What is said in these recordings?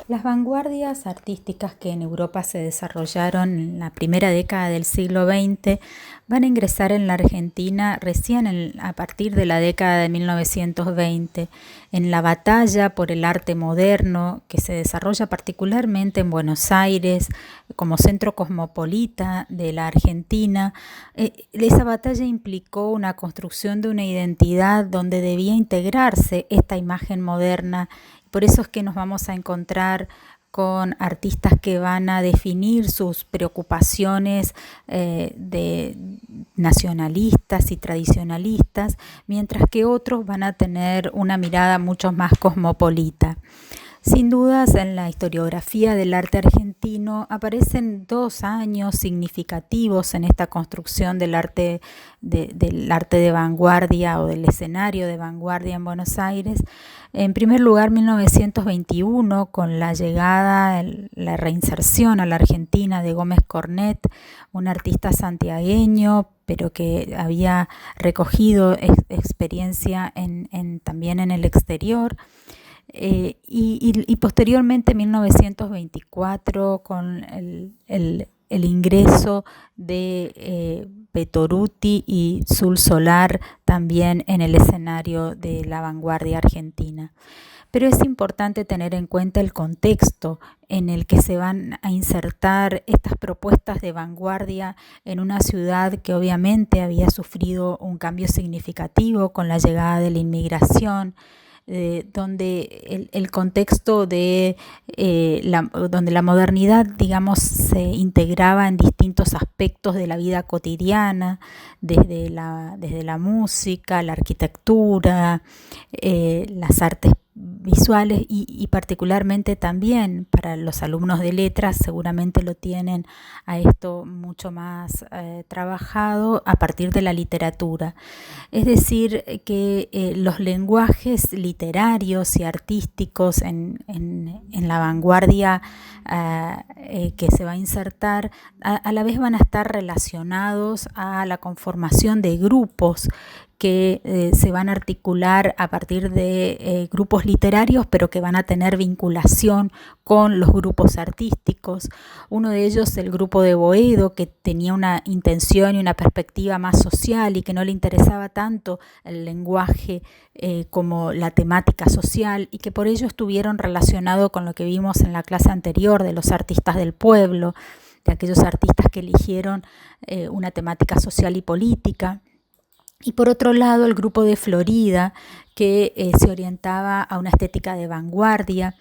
Las vanguardias artísticas que en Europa se desarrollaron en la primera década del siglo XX van a ingresar en la Argentina recién a partir de la década de 1920, en la batalla por el arte moderno que se desarrolla particularmente en Buenos Aires como centro cosmopolita de la Argentina. Esa batalla implicó una construcción de una identidad donde debía integrarse esta imagen moderna. Por eso es que nos vamos a encontrar con artistas que van a definir sus preocupaciones de nacionalistas y tradicionalistas, mientras que otros van a tener una mirada mucho más cosmopolita. Sin dudas, en la historiografía del arte argentino aparecen dos años significativos en esta construcción del arte de vanguardia o del escenario de vanguardia en Buenos Aires. En primer lugar, 1921, con la llegada, la reinserción a la Argentina de Gómez Cornet, un artista santiagueño, pero que había recogido experiencia también en el exterior. Y posteriormente 1924 con el ingreso de Petoruti y Sul Solar también en el escenario de la vanguardia argentina. Pero es importante tener en cuenta el contexto en el que se van a insertar estas propuestas de vanguardia en una ciudad que obviamente había sufrido un cambio significativo con la llegada de la inmigración, donde el contexto donde la modernidad, digamos, se integraba en distintos aspectos de la vida cotidiana, desde la música, la arquitectura, las artes visuales y particularmente también para los alumnos de letras seguramente lo tienen a esto mucho más trabajado a partir de la literatura. Es decir, que los lenguajes literarios y artísticos en la vanguardia que se va a insertar a la vez van a estar relacionados a la conformación de grupos que se van a articular a partir de grupos literarios, pero que van a tener vinculación con los grupos artísticos. Uno de ellos, el grupo de Boedo, que tenía una intención y una perspectiva más social y que no le interesaba tanto el lenguaje como la temática social, y que por ello estuvieron relacionados con lo que vimos en la clase anterior de los artistas del pueblo, de aquellos artistas que eligieron una temática social y política. Y por otro lado, el grupo de Florida, que se orientaba a una estética de vanguardia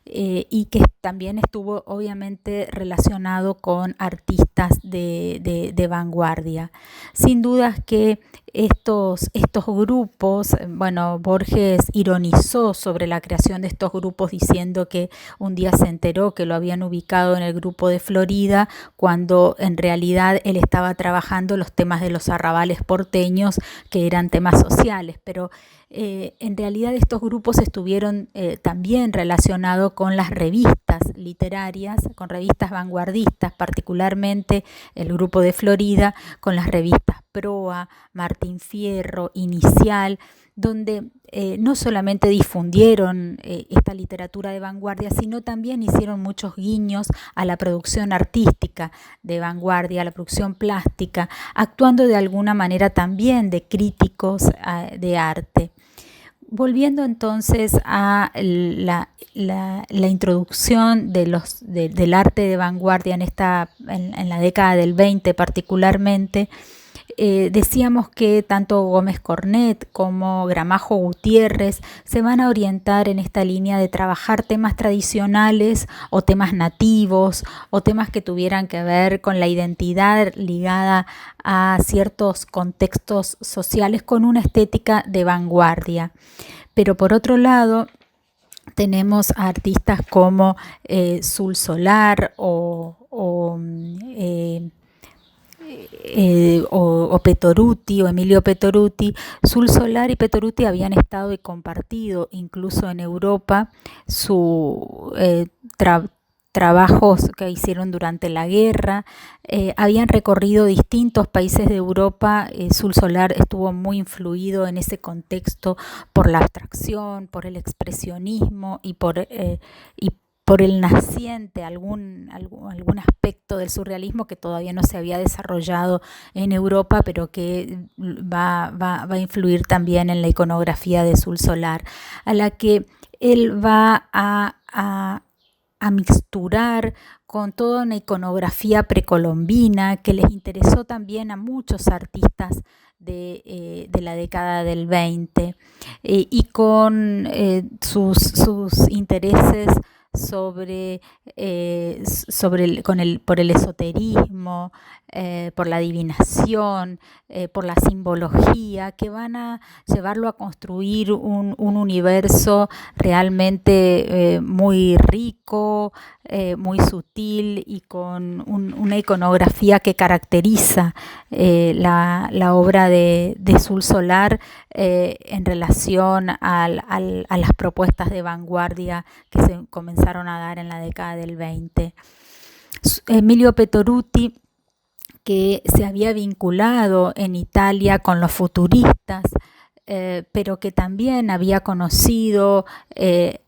y que también estuvo obviamente relacionado con artistas de vanguardia. Sin dudas que estos grupos, bueno, Borges ironizó sobre la creación de estos grupos diciendo que un día se enteró que lo habían ubicado en el grupo de Florida, cuando en realidad él estaba trabajando los temas de los arrabales porteños, que eran temas sociales, pero en realidad estos grupos estuvieron también relacionados con las revistas literarias, con revistas vanguardistas, particularmente el grupo de Florida, con las revistas Proa, Martín Fierro, Inicial, donde no solamente difundieron esta literatura de vanguardia, sino también hicieron muchos guiños a la producción artística de vanguardia, a la producción plástica, actuando de alguna manera también de críticos de arte. Volviendo entonces a la introducción del arte de vanguardia en la década del 20 particularmente, decíamos que tanto Gómez Cornet como Gramajo Gutiérrez se van a orientar en esta línea de trabajar temas tradicionales o temas nativos o temas que tuvieran que ver con la identidad ligada a ciertos contextos sociales con una estética de vanguardia. Pero por otro lado, tenemos a artistas como Sul Solar o Petoruti o Emilio Petoruti. Sul Solar y Petoruti habían estado y compartido incluso en Europa su trabajos que hicieron durante la guerra, habían recorrido distintos países de Europa. Sul Solar estuvo muy influido en ese contexto por la abstracción, por el expresionismo y por el naciente algún aspecto del surrealismo que todavía no se había desarrollado en Europa, pero que va a influir también en la iconografía de Sul Solar, a la que él va a mixturar con toda una iconografía precolombina que les interesó también a muchos artistas de la década del 20, y con sus intereses por el esoterismo, por la adivinación, por la simbología, que van a llevarlo a construir un universo realmente muy rico, muy sutil y con una iconografía que caracteriza la obra de Sul Solar en relación a las propuestas de vanguardia que se comenzaron a dar en la década del 20. Emilio Petoruti, que se había vinculado en Italia con los futuristas, pero que también había conocido el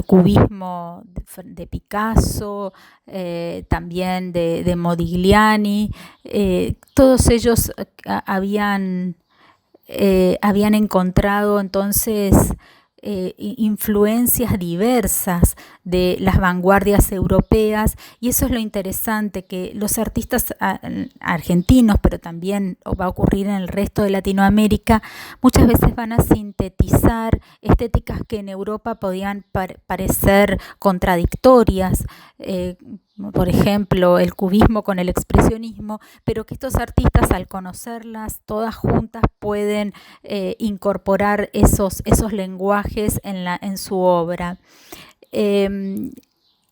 cubismo de Picasso, también de Modigliani. Todos ellos habían encontrado entonces influencias diversas de las vanguardias europeas, y eso es lo interesante, que los artistas argentinos, pero también va a ocurrir en el resto de Latinoamérica, muchas veces van a sintetizar estéticas que en Europa podían parecer contradictorias, por ejemplo, el cubismo con el expresionismo, pero que estos artistas, al conocerlas todas juntas, pueden incorporar esos lenguajes en su obra.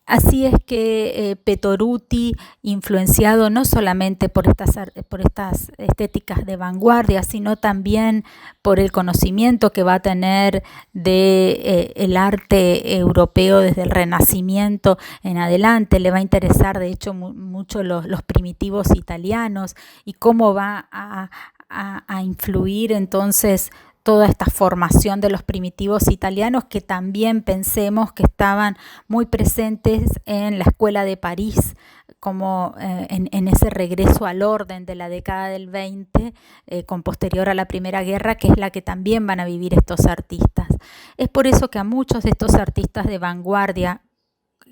Así es que Petoruti, influenciado no solamente por estas estéticas de vanguardia, sino también por el conocimiento que va a tener de el arte europeo desde el Renacimiento en adelante, le va a interesar de hecho mucho los primitivos italianos y cómo va a influir entonces toda esta formación de los primitivos italianos, que también pensemos que estaban muy presentes en la Escuela de París, como en ese regreso al orden de la década del 20, con posterior a la Primera Guerra, que es la que también van a vivir estos artistas. Es por eso que a muchos de estos artistas de vanguardia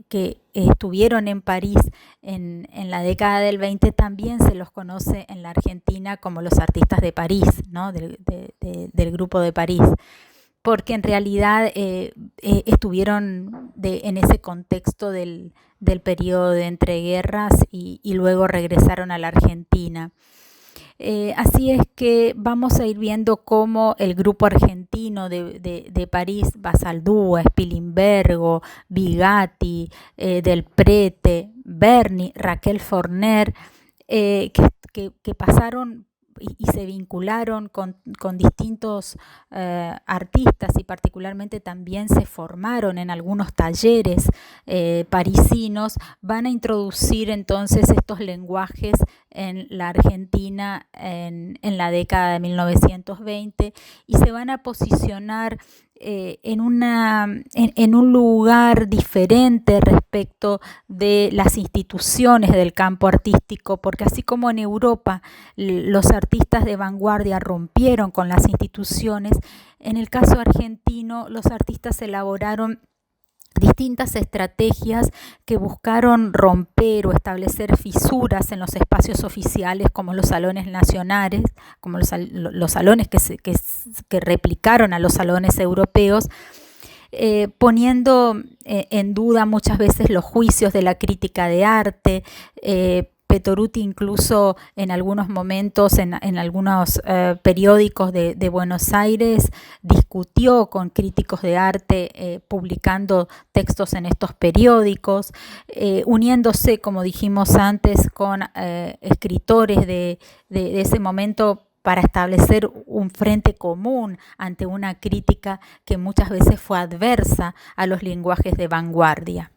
que estuvieron en París en la década del 20 también se los conoce en la Argentina como los artistas de París, ¿no? del grupo de París, porque en realidad estuvieron en ese contexto del periodo de entreguerras y luego regresaron a la Argentina. Así es que vamos a ir viendo cómo el grupo argentino de París, Basaldúa, Spilimbergo, Bigatti, Del Prete, Berni, Raquel Forner, que pasaron y se vincularon con distintos artistas, y particularmente también se formaron en algunos talleres parisinos, van a introducir entonces estos lenguajes en la Argentina en la década de 1920, y se van a posicionar en un lugar diferente respecto de las instituciones del campo artístico, porque así como en Europa los artistas de vanguardia rompieron con las instituciones, en el caso argentino los artistas elaboraron distintas estrategias que buscaron romper o establecer fisuras en los espacios oficiales, como los salones nacionales, como los salones que replicaron a los salones europeos, poniendo en duda muchas veces los juicios de la crítica de arte. Petoruti incluso en algunos momentos, en algunos periódicos de Buenos Aires, discutió con críticos de arte publicando textos en estos periódicos, uniéndose, como dijimos antes, con escritores de ese momento para establecer un frente común ante una crítica que muchas veces fue adversa a los lenguajes de vanguardia.